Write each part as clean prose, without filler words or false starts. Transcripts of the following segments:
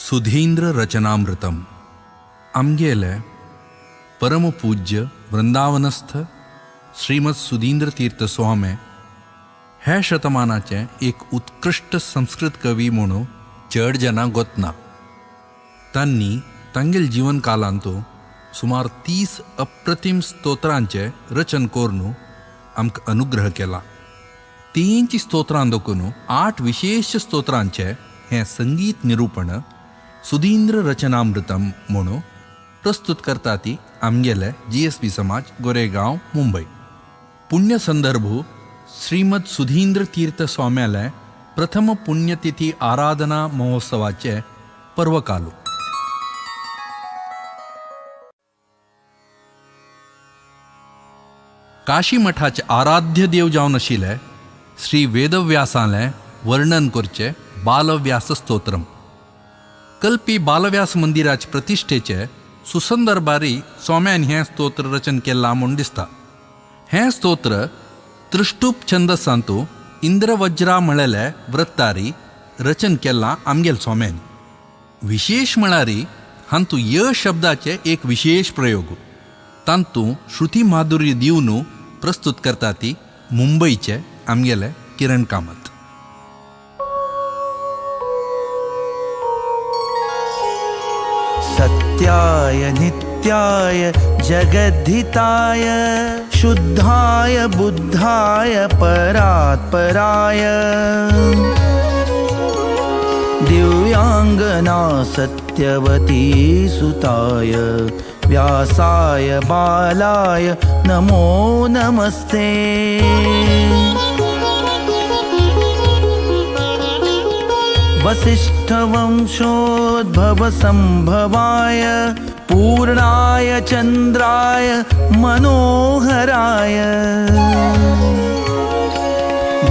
सुधींद्र रचनामृतम आमगेले परमपूज्य वृंदावनस्थ श्रीमद सुधींद्र तीर्थ स्वामी हे शतमानाचे एक उत्कृष्ट संस्कृत कवी म्हणून चड जना गोतना. त्यांनी तांगेल जीवन कालांतो सुमार 30 अप्रतिम स्तोत्रांचे रचन करून आमकां अनुग्रह केला. तेंची स्तोत्रां दोकून 8 विशेष स्तोत्रांचे हे संगीत निरूपण सुधींद्र रचनामृतम म्हणून प्रस्तुत करता ती आमगेले GSP समाज गोरेगांव मुंबई. पुण्य संदर्भ श्रीमद सुधींद्र तीर्थ स्वाम्याले प्रथम पुण्यतिथी आराधना महोत्सवाचे पर्वकालू. काशी मठाचे आराध्य देव जावन आशिल्ले श्री वेदव्यासाले वर्णन करचे बालव्यास स्तोत्रम. कल्पी बालव्यास मंदिराचे प्रतिश्ठेचे सुसंदरबारी स्वाम्यान हें स्तोत्र रचन केला म्हूण दिसता. हें स्तोत्र त्रिष्टुप छंदसांतू इंद्रवज्रा म्हळेले वृत्तारी रचन केला आमगेल स्वाम्यान. विशेष म्हळ्यारी हांतू य शब्दाचे एक विशेष प्रयोग. तांतू श्रुती माधुर्य दिवन प्रस्तुत करता ती मुंबईचे आमगेले किरण कामत. सत्याय नित्याय जगद्धिताय शुद्धाय बुद्धाय परात्पराय दिव्यांगना सत्यवती सुताय व्यासाय बालाय नमो नमस्ते. वसिष्ठवंशोद्भव संभवाय पूर्णाय चंद्राय मनोहराय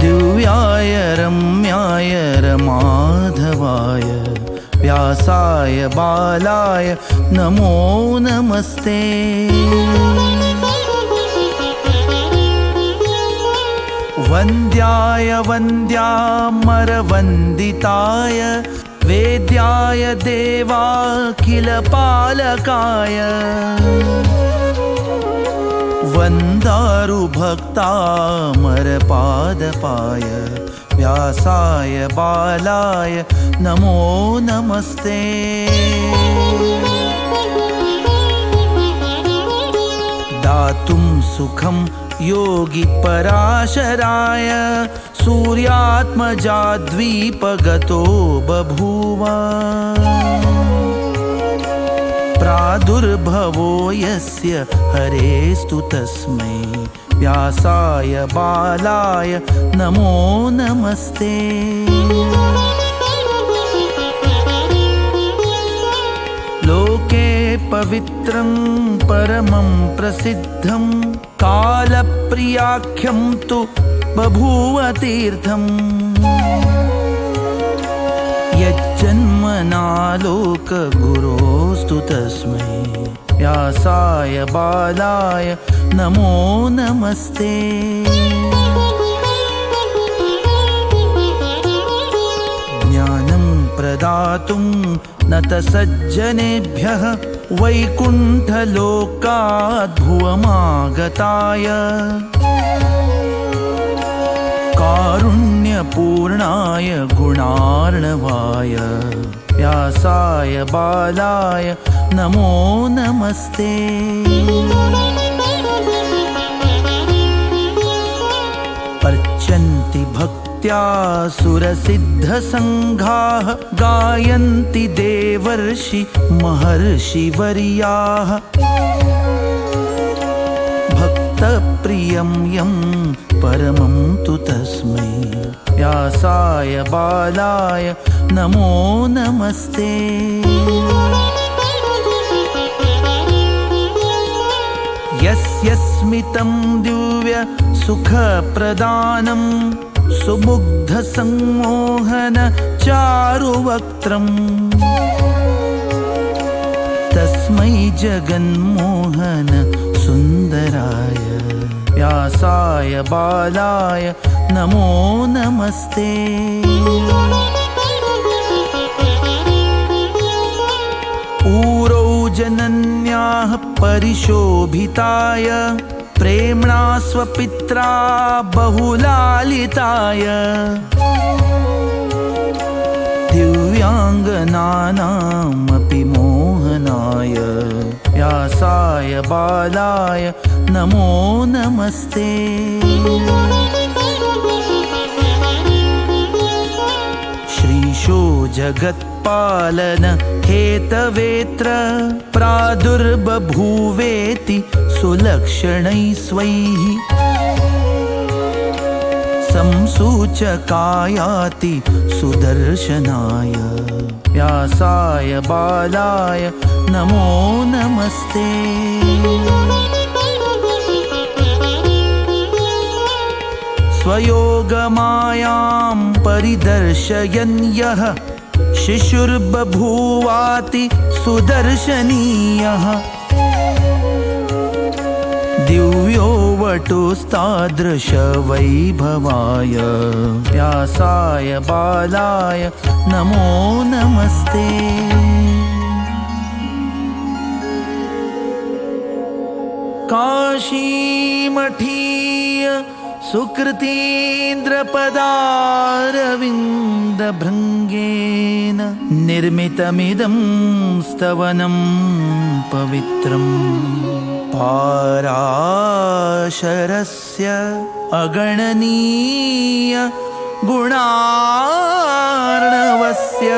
दिव्याय रम्याय रमाधवाय व्यासाय बालाय नमो नमस्ते. वन्द्याय वन्द्यामर वन्दिताय वेद्याय देवाखिल पालकाय वन्दारु भक्तामर पादपाय व्यासाय बालाय नमो नमस्ते. दातुं सुखं योगी पराशराय सूर्यात्मजाद्वीपगतो बभूव प्रादुर्भवो यस्य हरेस्तु तस्मै व्यासाय बालाय नमो नमस्ते. लोके पवित्रं परमं प्रसिद्धं कालप्रियाख्यं तु बभूव तीर्थम् यज्जन्मना लोकगुरोस्तु तस्मै व्यासाय बालाय नमो नमस्ते. ज्ञानं प्रदातुं नतसज्जनेभ्यः वैकुण्ठलोकात् भुवमागताय कारुण्यपूर्णाय गुणार्णवाय व्यासाय बालाय नमो नमस्ते. पर्चन्ति भक्त्या सुरसिद्धसङ्घाः गायन्ति देवर्षि महर्षिवर्याः भक्तप्रियं यं परमं तु तस्मै व्यासाय बालाय नमो नमस्ते. यस्य स्मितं दिव्य सुखप्रदानं सुमुग्धसंमोहन चारुवक्त्रम् तस्मै जगन्मोहन सुन्दराय व्यासाय बालाय नमो नमस्ते. जनन्याः परिशोभिताय प्रेम्णा स्वपित्रा बहुलालिताय दिव्याङ्गनानामपि मोहनाय व्यासाय बालाय नमो नमस्ते। श्रीशो जगत्पालन हेतवेत्र प्रादुर्बभूवेति सुलक्षणैः स्वैः संसूचकायाति सुदर्शनाय व्यासाय बालाय नमो नमस्ते। स्वयोगमायां परिदर्शयन् यः शिशुर्बभूवाति सुदर्शनीयः दिव्यो वटुस्तादृशवैभवाय व्यासाय बालाय नमो नमस्ते। काशीमठीय सुकृतीन्द्रपदारविन्दभृङ्गेन निर्मितमिदं स्तवनं पवित्रम् पाराशरस्य अगणनीय गुणार्णवस्य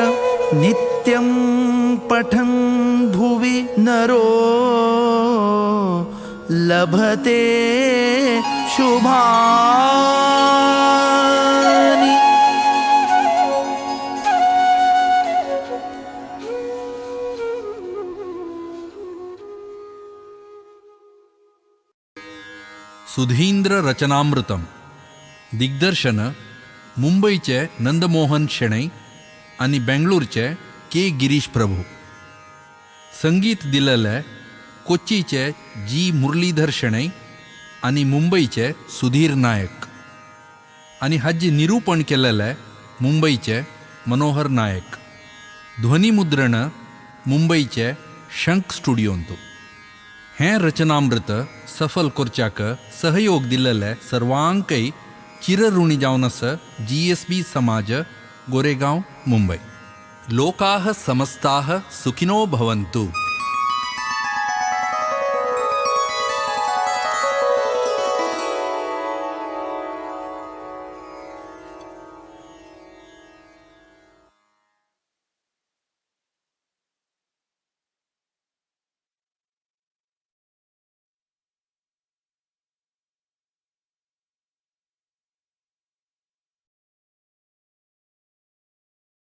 नित्यं पठन् भुवि नरो लभते शुभानि। सुधींद्र रचनामृतम दिग्दर्शन मुंबईचे नंदमोहन शेणै आणि बेंगळूरचे के गिरीश प्रभू. संगीत दिलेले कोच्चीचे जी मुरलीधर शेणै आणि मुंबईचे सुधीर नायक आणि हाचे निरूपण केलेले मुंबईचे मनोहर नायक. ध्वनिमुद्रण मुंबईचे शंख स्टुडियोंतू. हें रचनामृत सफल करच्याक सहयोग दिलेले सर्वांकय चिरऋणी जावन आसा GSB समाज गोरेगांव मुंबई. लोकाः समस्ताः सुखिनो भवन्तु.